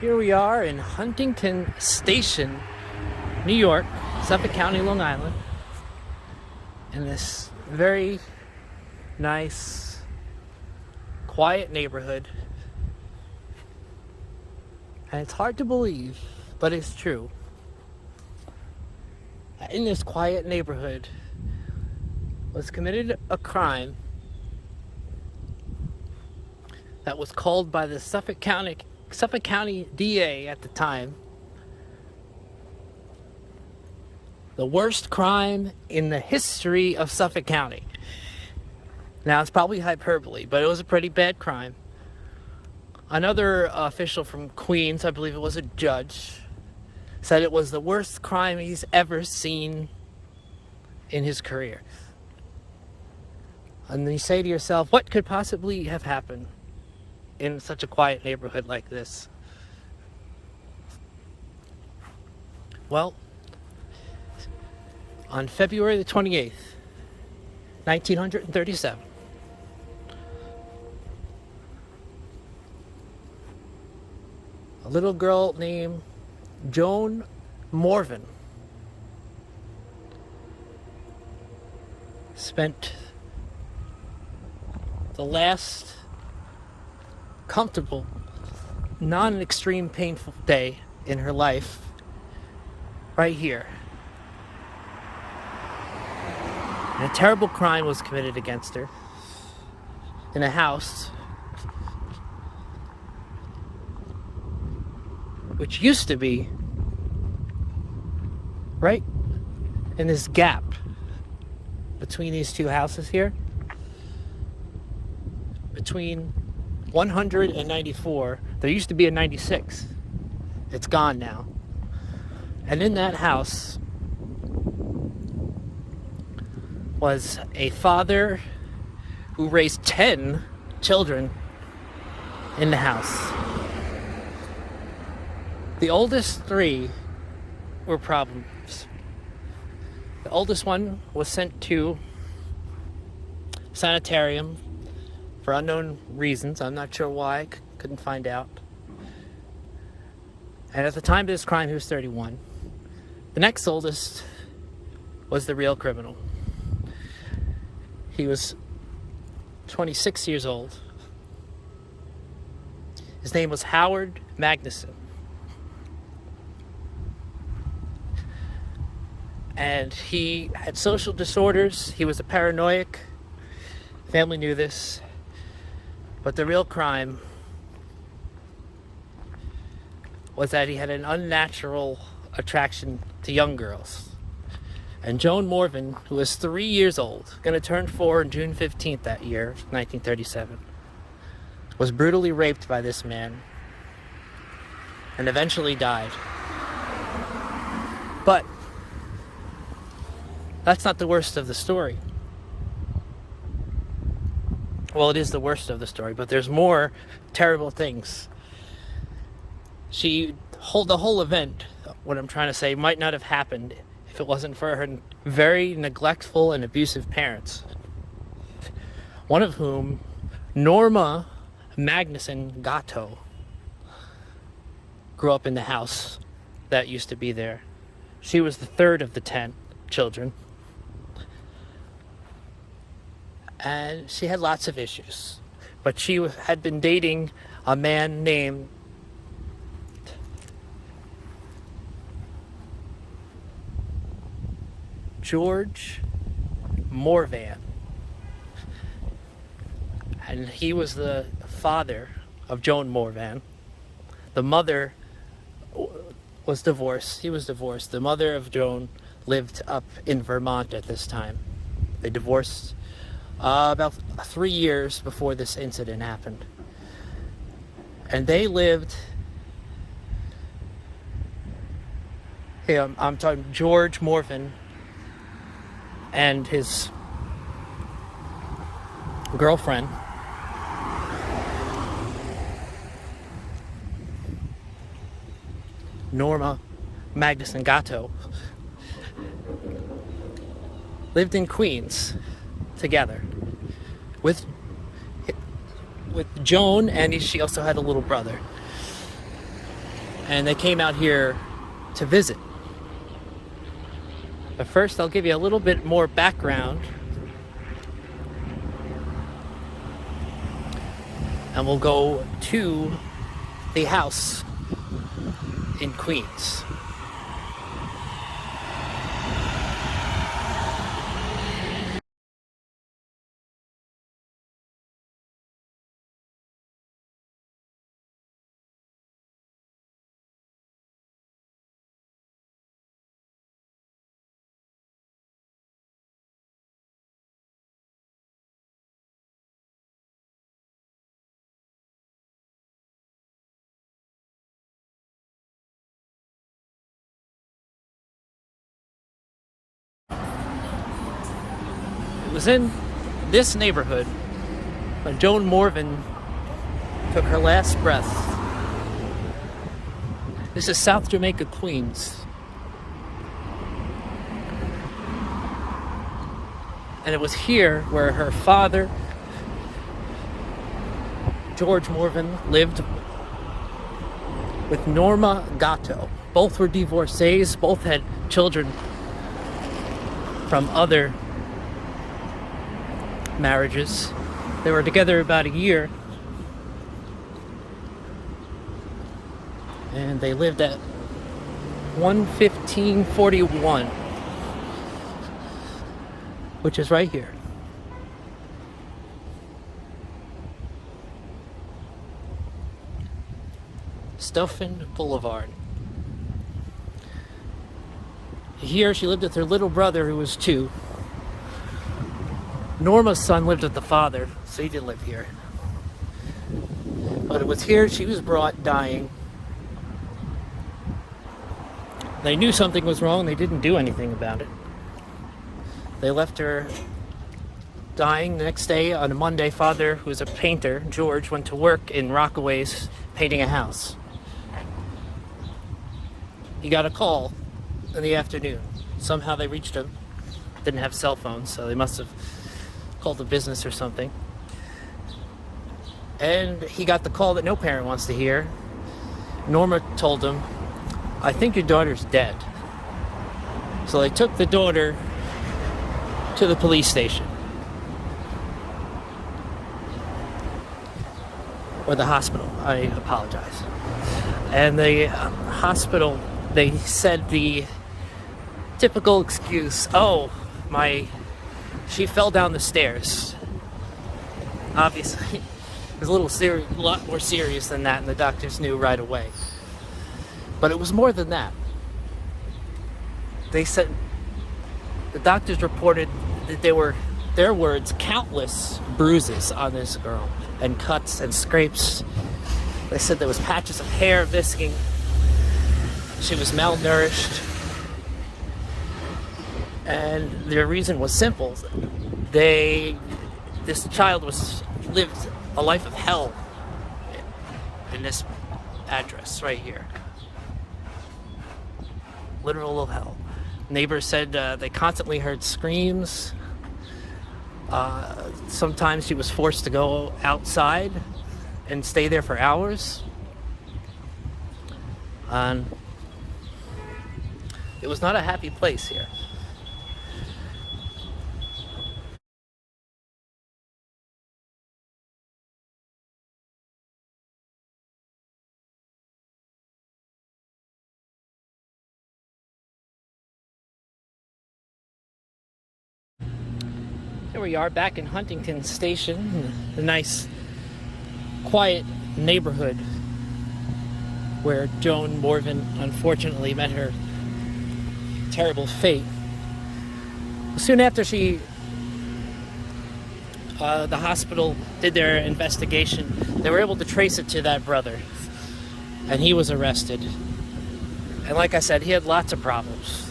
Here we are in Huntington Station, New York, Suffolk County, Long Island, in this very nice, quiet neighborhood. And it's hard to believe, but it's true. In this quiet neighborhood was committed a crime that was called by the Suffolk County DA at the time the worst crime in the history of Suffolk County. Now, it's probably hyperbole, but it was a pretty bad crime. Another official from Queens, I believe it was a judge, said it was the worst crime he's ever seen in his career. And then you say to yourself, what could possibly have happened in such a quiet neighborhood like this? Well, on February the 28th, 1937, a little girl named Joan Morvin spent the last comfortable, non-extreme painful day in her life right here. And a terrible crime was committed against her in a house which used to be right in this gap between these two houses here, between 100 and 94. There used to be a 96. It's gone now. And in that house was a father who raised 10 children in the house. The oldest 3 were problems. The oldest one was sent to sanitarium for unknown reasons. I'm not sure why. Couldn't find out. And at the time of this crime, he was 31. The next oldest was the real criminal. He was 26 years old. His name was Howard Magnuson. And he had social disorders. He was a paranoiac. Family knew this. But the real crime was that he had an unnatural attraction to young girls. And Joan Morvin, who was 3 years old, going to turn 4 on June 15th that year, 1937, was brutally raped by this man and eventually died. But that's not the worst of the story. Well, it is the worst of the story, but there's more terrible things. The whole event, what I'm trying to say, might not have happened if it wasn't for her very neglectful and abusive parents. One of whom, Norma Magnuson Gatto, grew up in the house that used to be there. She was the third of the 10 children. And she had lots of issues. But she had been dating a man named Joan Morvan. And he was the father of Joan Morvan. The mother was divorced. He was divorced. The mother of Joan lived up in Vermont at this time. They divorced about 3 years before this incident happened. And they lived, I'm talking George Morvin and his girlfriend, Norma Magnuson Gatto, lived in Queens together with Joan, and she also had a little brother. and they came out here to visit. But first, I'll give you a little bit more background, and we'll go to the house in Queens. It was in this neighborhood when Joan Morvin took her last breath. This is South Jamaica, Queens. And it was here where her father, George Morvin, lived with Norma Gatto. Both were divorcees, both had children from other marriages. They were together about a year, and they lived at 11541, which is right here. Stuffin Boulevard. Here she lived with her little brother, who was 2. Norma's son lived with the father, so he didn't live here. But it was here she was brought dying. They knew something was wrong, they didn't do anything about it. They left her dying. The next day, on a Monday, father, who was a painter, George, went to work in Rockaways painting a house. He got a call in the afternoon. Somehow they reached him. Didn't have cell phones, so they must have called the business or something. And he got the call that no parent wants to hear. Norma told him, "I think your daughter's dead." So they took the daughter to the police station. Or the hospital, I apologize. And the hospital, they said the typical excuse, she fell down the stairs. Obviously, it was a lot more serious than that, and the doctors knew right away. But it was more than that. They said, the doctors reported that there were, their words, countless bruises on this girl, and cuts and scrapes. They said there was patches of hair visking. She was malnourished. And their reason was simple. This child lived a life of hell in this address right here. Literal hell. Neighbors said they constantly heard screams. Sometimes she was forced to go outside and stay there for hours. And it was not a happy place here. Here we are back in Huntington Station, the nice, quiet neighborhood where Joan Morvin unfortunately met her terrible fate. Soon after the hospital did their investigation, they were able to trace it to that brother, and he was arrested. And like I said, he had lots of problems.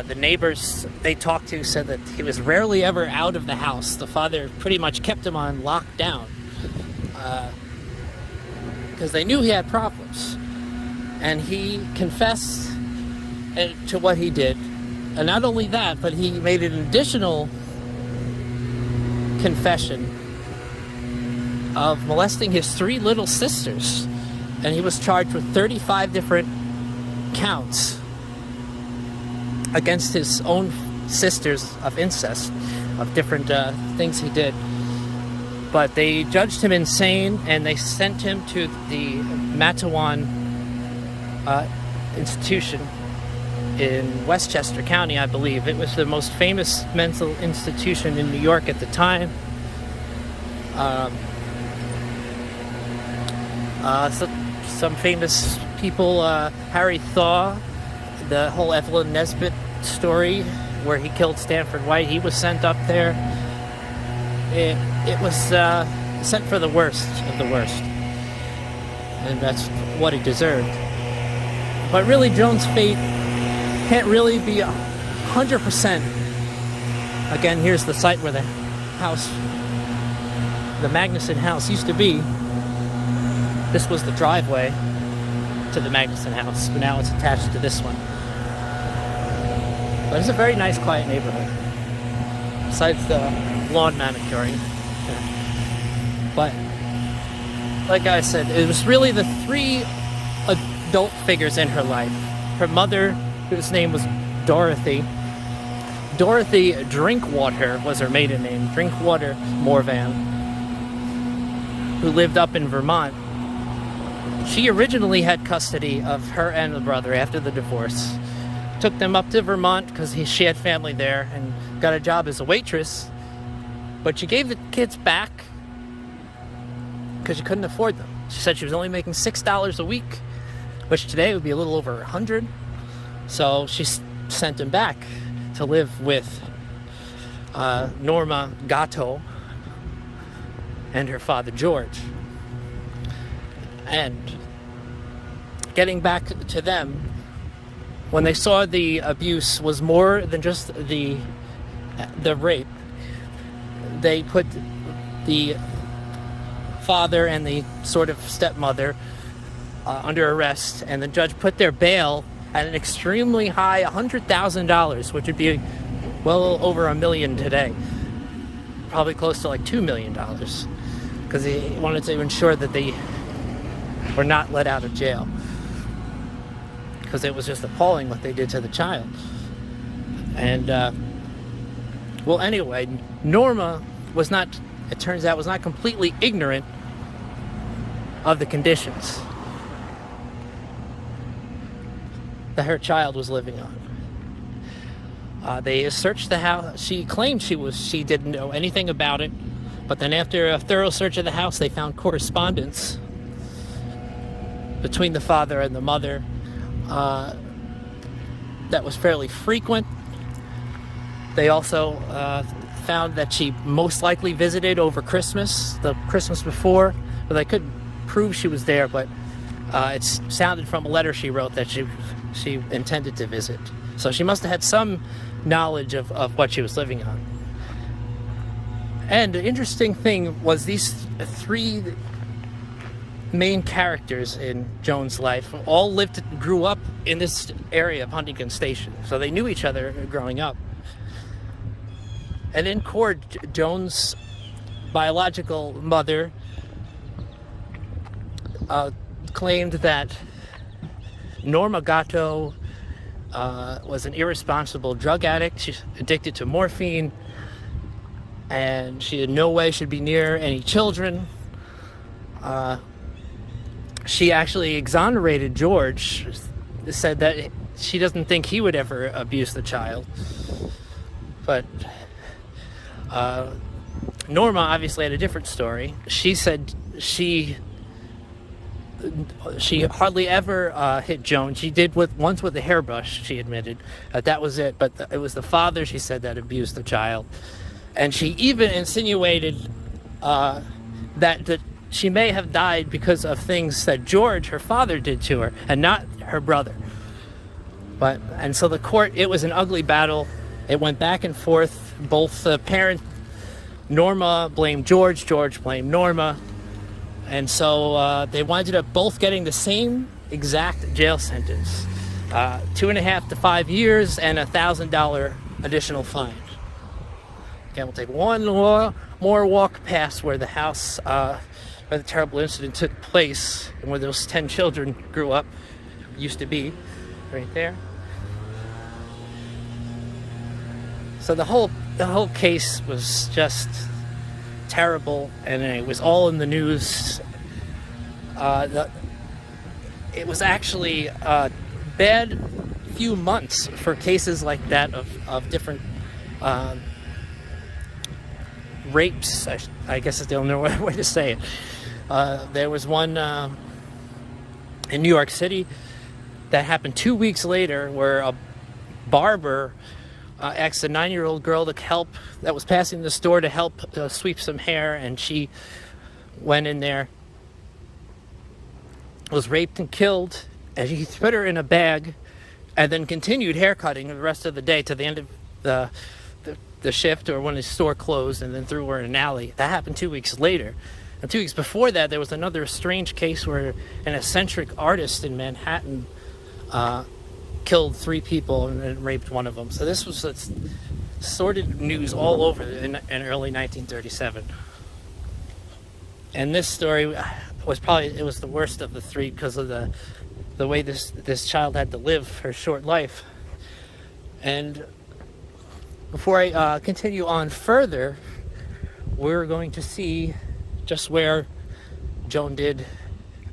The neighbors they talked to said that he was rarely ever out of the house. The father pretty much kept him on lockdown because they knew he had problems. And he confessed to what he did. And not only that, but he made an additional confession of molesting his 3 little sisters and he was charged with 35 different counts against his own sisters of incest, of different things he did. But they judged him insane, and they sent him to the Matawan institution in Westchester County, I believe. It was the most famous mental institution in New York at the time. So some famous people, Harry Thaw, the whole Evelyn Nesbit story where he killed Stanford White, he was sent up there. It was sent for the worst of the worst, and that's what he deserved. But really, Joan's fate can't really be 100%. Again, here's the site where the house, the Magnuson house, used to be. This was the driveway to the Magnuson house, but now it's attached to this one. But it's a very nice, quiet neighborhood, besides the lawn manicuring. But like I said, it was really the three adult figures in her life. Her mother, whose name was Dorothy. Dorothy Drinkwater was her maiden name, Drinkwater Morvan, who lived up in Vermont. She originally had custody of her and the brother after the divorce. Took them up to Vermont because she had family there and got a job as a waitress. But she gave the kids back because she couldn't afford them. She said she was only making $6 a week, which today would be a little over $100. So she sent them back to live with Norma Gatto and her father George. And getting back to them, when they saw the abuse was more than just the rape, they put the father and the sort of stepmother under arrest, and the judge put their bail at an extremely high $100,000, which would be well over $1 million today, probably close to like $2 million, because he wanted to ensure that they were not let out of jail, because it was just appalling what they did to the child. And well, anyway, Norma was not, it turns out, was not completely ignorant of the conditions that her child was living on. They searched the house. She claimed she didn't know anything about it, but then after a thorough search of the house, they found correspondence between the father and the mother that was fairly frequent. They also found that she most likely visited over Christmas, the Christmas before, but they couldn't prove she was there, but it sounded from a letter she wrote that she intended to visit. So she must have had some knowledge of what she was living on. And the interesting thing was these three main characters in Joan's life all grew up in this area of Huntington Station, so they knew each other growing up. And in court, Joan's biological mother claimed that Norma Gatto was an irresponsible drug addict. She's addicted to morphine, and she in no way should be near any children. She actually exonerated George, said that she doesn't think he would ever abuse the child. But Norma obviously had a different story. She said she hardly ever hit Joan. She did once with a hairbrush, she admitted. That was it. But it was the father, she said, that abused the child. And she even insinuated that she may have died because of things that George, her father, did to her, and not her brother. And so the court, it was an ugly battle. It went back and forth. Both the parent, Norma, blamed George blamed Norma. And so they winded up both getting the same exact jail sentence. 2.5 to 5 years and $1,000 additional fine. Again, we'll take one more walk past where the house where the terrible incident took place and where those 10 children grew up, used to be, right there. So the whole case was just terrible, and it was all in the news. It was actually a bad few months for cases like that of different rapes. I guess I don't know what way to say it. There was one in New York City that happened 2 weeks later, where a barber asked a 9-year-old girl to help, that was passing the store, to help sweep some hair, and she went in there, was raped and killed, and he put her in a bag and then continued haircutting the rest of the day to the end of the shift, or when his store closed, and then threw her in an alley. That happened 2 weeks later. And 2 weeks before that, there was another strange case where an eccentric artist in Manhattan killed 3 people and raped one of them. So this was sordid news all over in early 1937. And this story was the worst of the 3 because of the way this child had to live her short life. And before I continue on further, we're going to see just where Joan did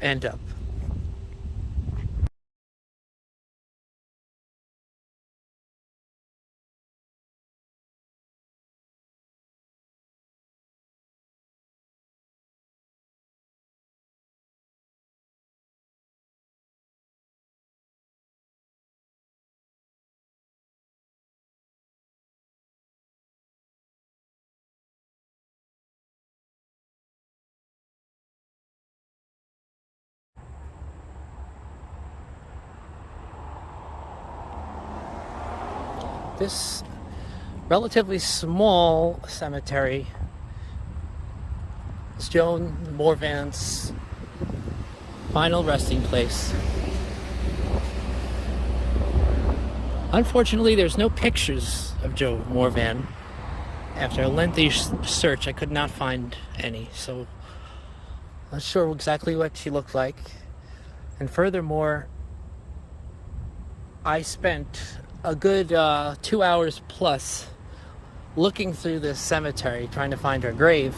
end up. This relatively small cemetery is Joan Morvan's final resting place. Unfortunately, there's no pictures of Joan Morvan. After a lengthy search, I could not find any, so I'm not sure exactly what she looked like. And furthermore, I spent a good 2 hours plus looking through this cemetery trying to find her grave.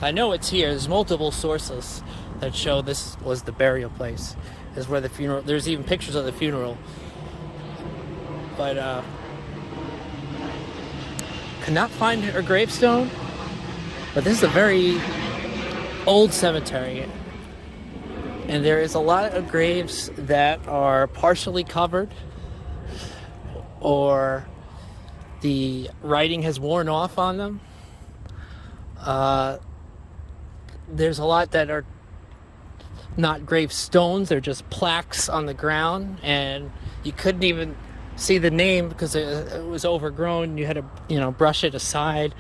I know it's here. There's multiple sources that show this was the burial place. This is where the funeral, there's even pictures of the funeral. But could not find her gravestone. But this is a very old cemetery, and there is a lot of graves that are partially covered, or the writing has worn off on them. There's a lot that are not gravestones, they're just plaques on the ground, and you couldn't even see the name because it was overgrown. You had to, brush it aside.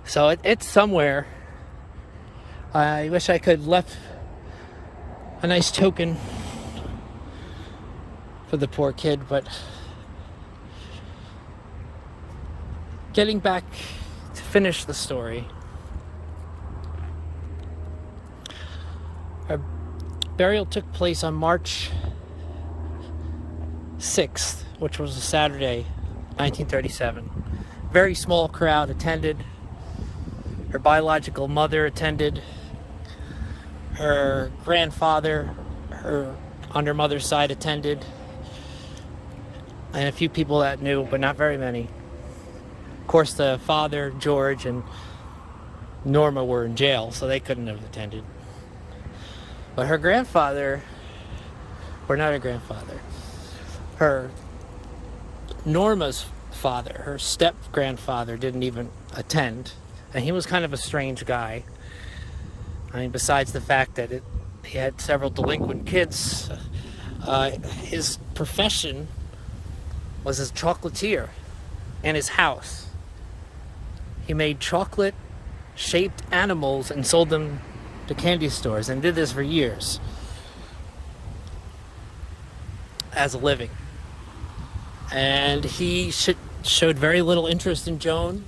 So it's somewhere. I wish I could left a nice token for the poor kid, but getting back to finish the story. Her burial took place on March 6th, which was a Saturday, 1937. Very small crowd attended. Her biological mother attended. Her grandfather, on her mother's side, attended. And a few people that knew, but not very many. Of course, the father, George, and Norma were in jail, so they couldn't have attended. But her grandfather, or not her grandfather, her Norma's father, her step-grandfather, didn't even attend. And he was kind of a strange guy. I mean, besides the fact that he had several delinquent kids, his profession was as chocolatier in his house. He made chocolate-shaped animals and sold them to candy stores, and did this for years as a living. And he showed very little interest in Joan.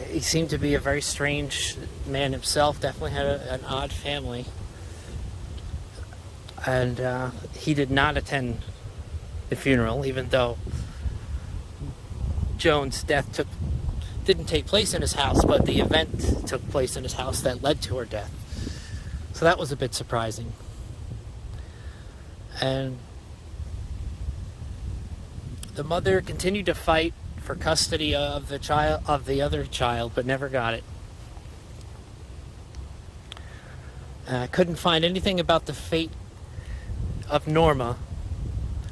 He seemed to be a very strange man himself, definitely had an odd family. And he did not attend the funeral, even though Joan's death didn't take place in his house, but the event took place in his house that led to her death. So that was a bit surprising. And the mother continued to fight for custody of the other child, but never got it. I couldn't find anything about the fate of Norma.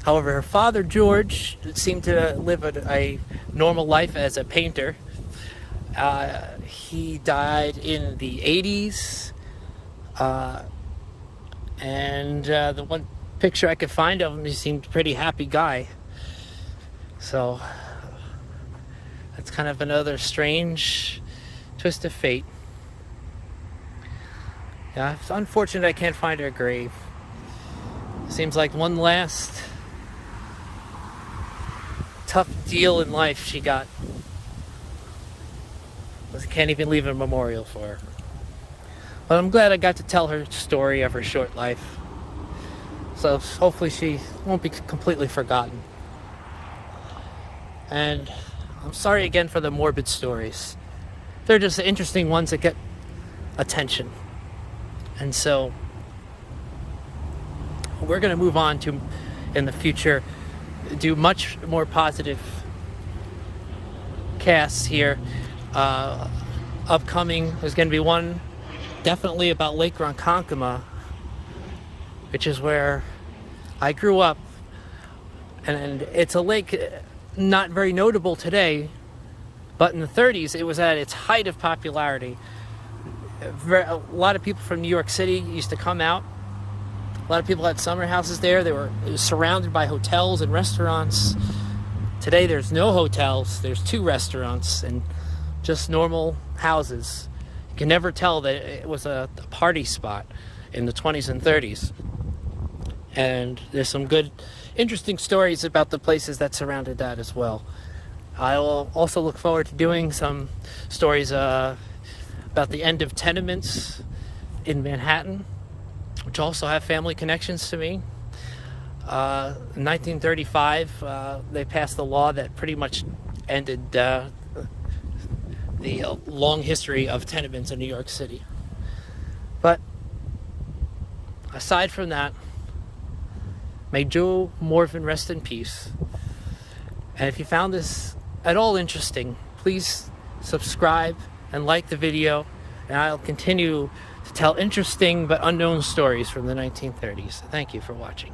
However, her father, George, seemed to live a normal life as a painter. He died in the 80s. And the one picture I could find of him, he seemed a pretty happy guy. So that's kind of another strange twist of fate. Yeah, it's unfortunate I can't find her grave. Seems like one last tough deal in life she got. I can't even leave a memorial for her. But I'm glad I got to tell her story of her short life. So hopefully she won't be completely forgotten. And I'm sorry again for the morbid stories. They're just the interesting ones that get attention. And so we're going to move on to, in the future, do much more positive casts here. Upcoming, there's going to be one definitely about Lake Ronkonkoma, which is where I grew up. And it's a lake not very notable today, but in the 30s it was at its height of popularity. A lot of people from New York City used to come out. A lot of people had summer houses there. It was surrounded by hotels and restaurants. Today there's no hotels, there's 2 restaurants and just normal houses. You can never tell that it was a party spot in the 20s and 30s. And there's some good, interesting stories about the places that surrounded that as well. I will also look forward to doing some stories about the end of tenements in Manhattan, which also have family connections to me. In 1935, they passed a law that pretty much ended the long history of tenements in New York City. But aside from that, may Joan Morvin rest in peace. And if you found this at all interesting, please subscribe and like the video, and I'll continue to tell interesting but unknown stories from the 1930s. Thank you for watching.